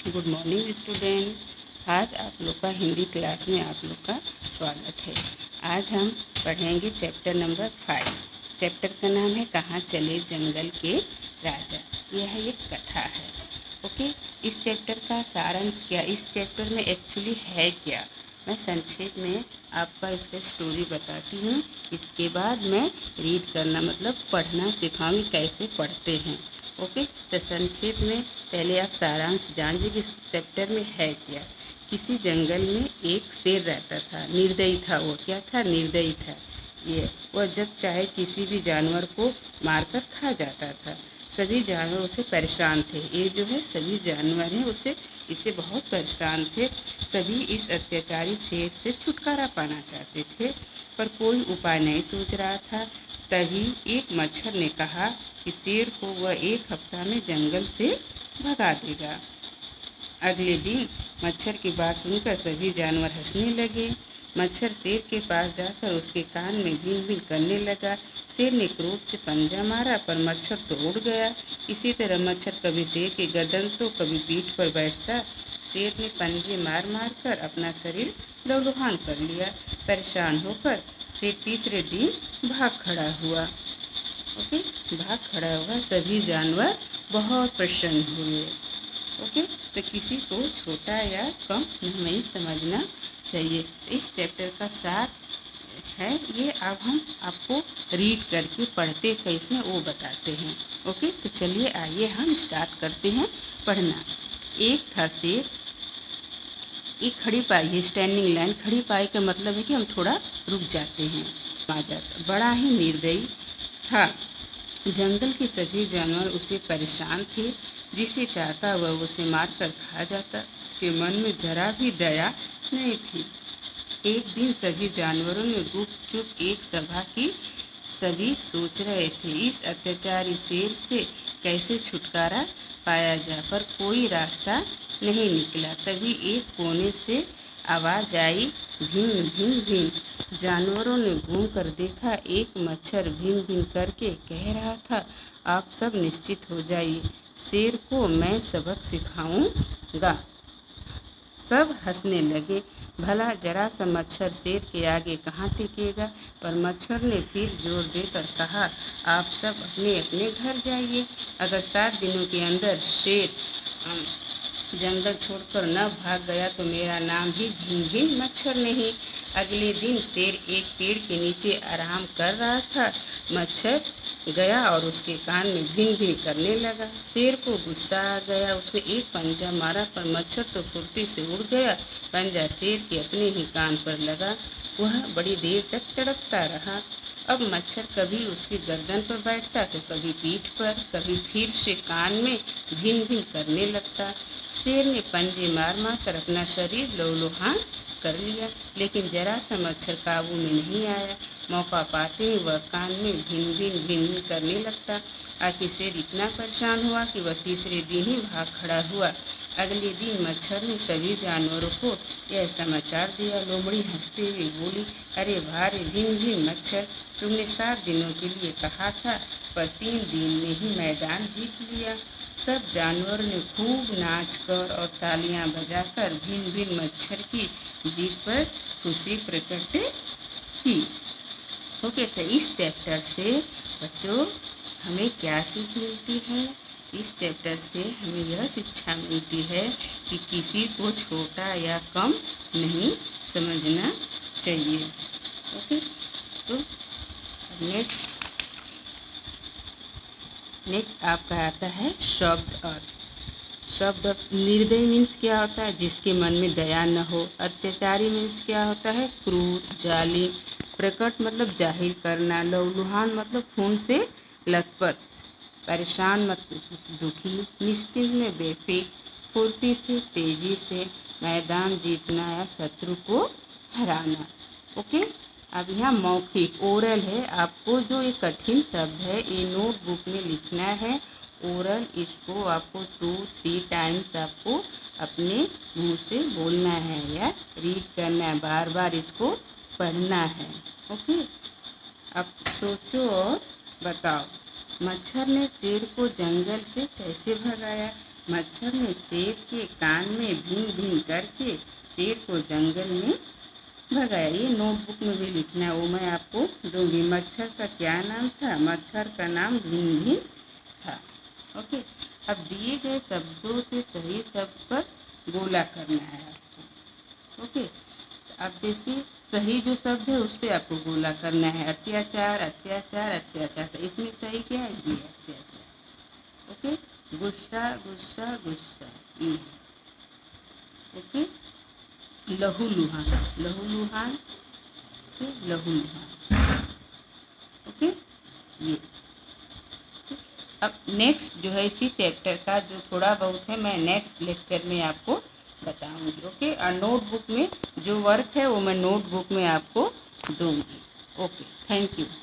Good morning student. आज आप लोग का हिंदी क्लास में आप लोग का स्वागत है। आज हम पढ़ेंगे चैप्टर नंबर 5। चैप्टर का नाम है कहाँ चले जंगल के राजा। यह एक कथा है। ओके, इस चैप्टर का सारांश क्या, इस चैप्टर में एक्चुअली है क्या, मैं संक्षेप में आपका इसका स्टोरी बताती हूँ। इसके बाद मैं रीड करना मतलब पढ़ना सिखाऊंगी कैसे पढ़ते हैं। ओके, तो संक्षेप में पहले आप सारांश जान लीजिए कि इस चैप्टर में है क्या। किसी जंगल में एक शेर रहता था। निर्दयी था वो, क्या था, निर्दयी था। ये वह जब चाहे किसी भी जानवर को मारकर खा जाता था। सभी जानवर उसे परेशान थे। ये जो है सभी जानवर हैं उसे इसे बहुत परेशान थे। सभी इस अत्याचारी शेर से छुटकारा पाना चाहते थे, पर कोई उपाय नहीं सोच रहा था। तभी एक मच्छर ने कहा कि शेर को वह 1 हफ्ता में जंगल से भगा देगा। अगले दिन मच्छर की बात सुनकर सभी जानवर हंसने लगे। मच्छर शेर के पास जाकर उसके कान में भीन भीन करने लगा। शेर ने क्रोध से पंजा मारा, पर मच्छर तो उड़ गया। इसी तरह मच्छर कभी शेर की गर्दन तो कभी पीठ पर बैठता। शेर ने पंजे मार मार कर अपना शरीर लहूलुहान कर लिया। परेशान होकर शेर तीसरे दिन भाग खड़ा हुआ। ओके, भाग खड़ा हुआ। सभी जानवर बहुत प्रसन्न हुए। ओके, तो किसी को छोटा या कम नहीं समझना चाहिए। तो इस चैप्टर का सार है ये। अब हम आपको रीड करके पढ़ते कैसे वो बताते हैं। ओके, तो चलिए आइए हम स्टार्ट करते हैं पढ़ना। एक था शेर। एक खड़ी पाई है, स्टैंडिंग लाइन। खड़ी पाई का मतलब है कि हम थोड़ा रुक जाते हैं, आ जाता। बड़ा ही निर्दयी था। जंगल के सभी जानवर उसे परेशान थे। जिसे चाहता वह उसे मारकर खा जाता। उसके मन में जरा भी दया नहीं थी। एक दिन सभी जानवरों ने गुपचुप एक सभा की। सभी सोच रहे थे इस अत्याचारी शेर से कैसे छुटकारा पाया जाए, पर कोई रास्ता नहीं निकला। तभी एक कोने से आवाज आई, भिन भिन भिन। जानवरों ने घूम कर देखा। एक मच्छर भिन भिन करके कह रहा था, आप सब निश्चित हो जाइए, शेर को मैं सबक सिखाऊंगा। सब हंसने लगे। भला जरा सा मच्छर शेर के आगे कहाँ टिकेगा। पर मच्छर ने फिर जोर देकर कहा, आप सब अपने अपने घर जाइए। अगर 7 दिनों के अंदर शेर जंगल छोड़कर न भाग गया तो मेरा नाम भी भिन भिन मच्छर नहीं। अगले दिन शेर एक पेड़ के नीचे आराम कर रहा था। मच्छर गया और उसके कान में भिन भिन करने लगा। शेर को गुस्सा आ गया। उसने एक पंजा मारा, पर मच्छर तो फुर्ती से उड़ गया। पंजा शेर के अपने ही कान पर लगा। वह बड़ी देर तक तड़पता रहा। अब मच्छर कभी उसकी गर्दन पर बैठता तो कभी पीठ पर, कभी फिर से कान में भिन भिन करने लगता। शेर ने पंजे मार मार कर अपना शरीर लहूलुहान कर लिया, लेकिन जरा सा मच्छर काबू में नहीं आया। मौका पाते ही वह कान में भिन भिन भिन भिन करने लगता। आखिर शेर इतना परेशान हुआ कि वह तीसरे दिन ही भाग खड़ा हुआ। अगले दिन मच्छर ने सभी जानवरों को यह समाचार दिया। लोमड़ी हंसते हुए बोली, अरे भारे भिन भिन मच्छर, तुमने 7 दिनों के लिए कहा था, पर 3 दिन में ही मैदान जीत लिया। सब जानवरों ने खूब नाचकर और तालियां बजाकर भिन भिन मच्छर की जीत पर खुशी प्रकट की। ओके, तो इस चैप्टर से बच्चों हमें क्या सीख मिलती है। इस चैप्टर से हमें यह शिक्षा मिलती है कि किसी को छोटा या कम नहीं समझना चाहिए। ओके, तो नेक्स्ट आपका आता है शब्द अर्थ। शब्द अर्थ, निर्दयी मीन्स क्या होता है, जिसके मन में दया न हो। अत्याचारी मीन्स क्या होता है, क्रूर, जालिम। प्रकट मतलब जाहिर करना। लहूलुहान मतलब खून से लथपथ। परेशान मतलब दुखी। निश्चिंत में बेफिक्र, फुर्ती से, तेजी से। मैदान जीतना या शत्रु को हराना। ओके, अब यहाँ मौखिक ओरल है। आपको जो ये कठिन शब्द है ये नोटबुक में लिखना है। ओरल, इसको आपको 2-3 टाइम्स आपको अपने मुंह से बोलना है या रीड करना है। बार बार इसको पढ़ना है। ओके, अब सोचो और बताओ। मच्छर ने शेर को जंगल से कैसे भगाया। मच्छर ने शेर के कान में भीं भीं करके शेर को जंगल में भगाया। ये नोटबुक में भी लिखना है, वो मैं आपको दूंगी। मच्छर का क्या नाम था? मच्छर का नाम भीं भीं था। ओके, अब दिए गए शब्दों से सही शब्द पर गोला करना है आपको। ओके, अब जैसे सही जो शब्द है उस पर आपको गोला करना है। अत्याचार, अत्याचार, अत्याचार। तो इसमें सही क्या है? ये अत्याचार। ओके, गुस्सा, गुस्सा, गुस्सा, ये है। ओके, लहूलुहान, लहूलुहान, लहूलुहान। ओके, ये। अब नेक्स्ट जो है इसी चैप्टर का जो थोड़ा बहुत है मैं नेक्स्ट लेक्चर में आपको बताऊंगी। ओके, और नोटबुक में जो वर्क है वो मैं नोटबुक में आपको दूंगी। Okay, thank you.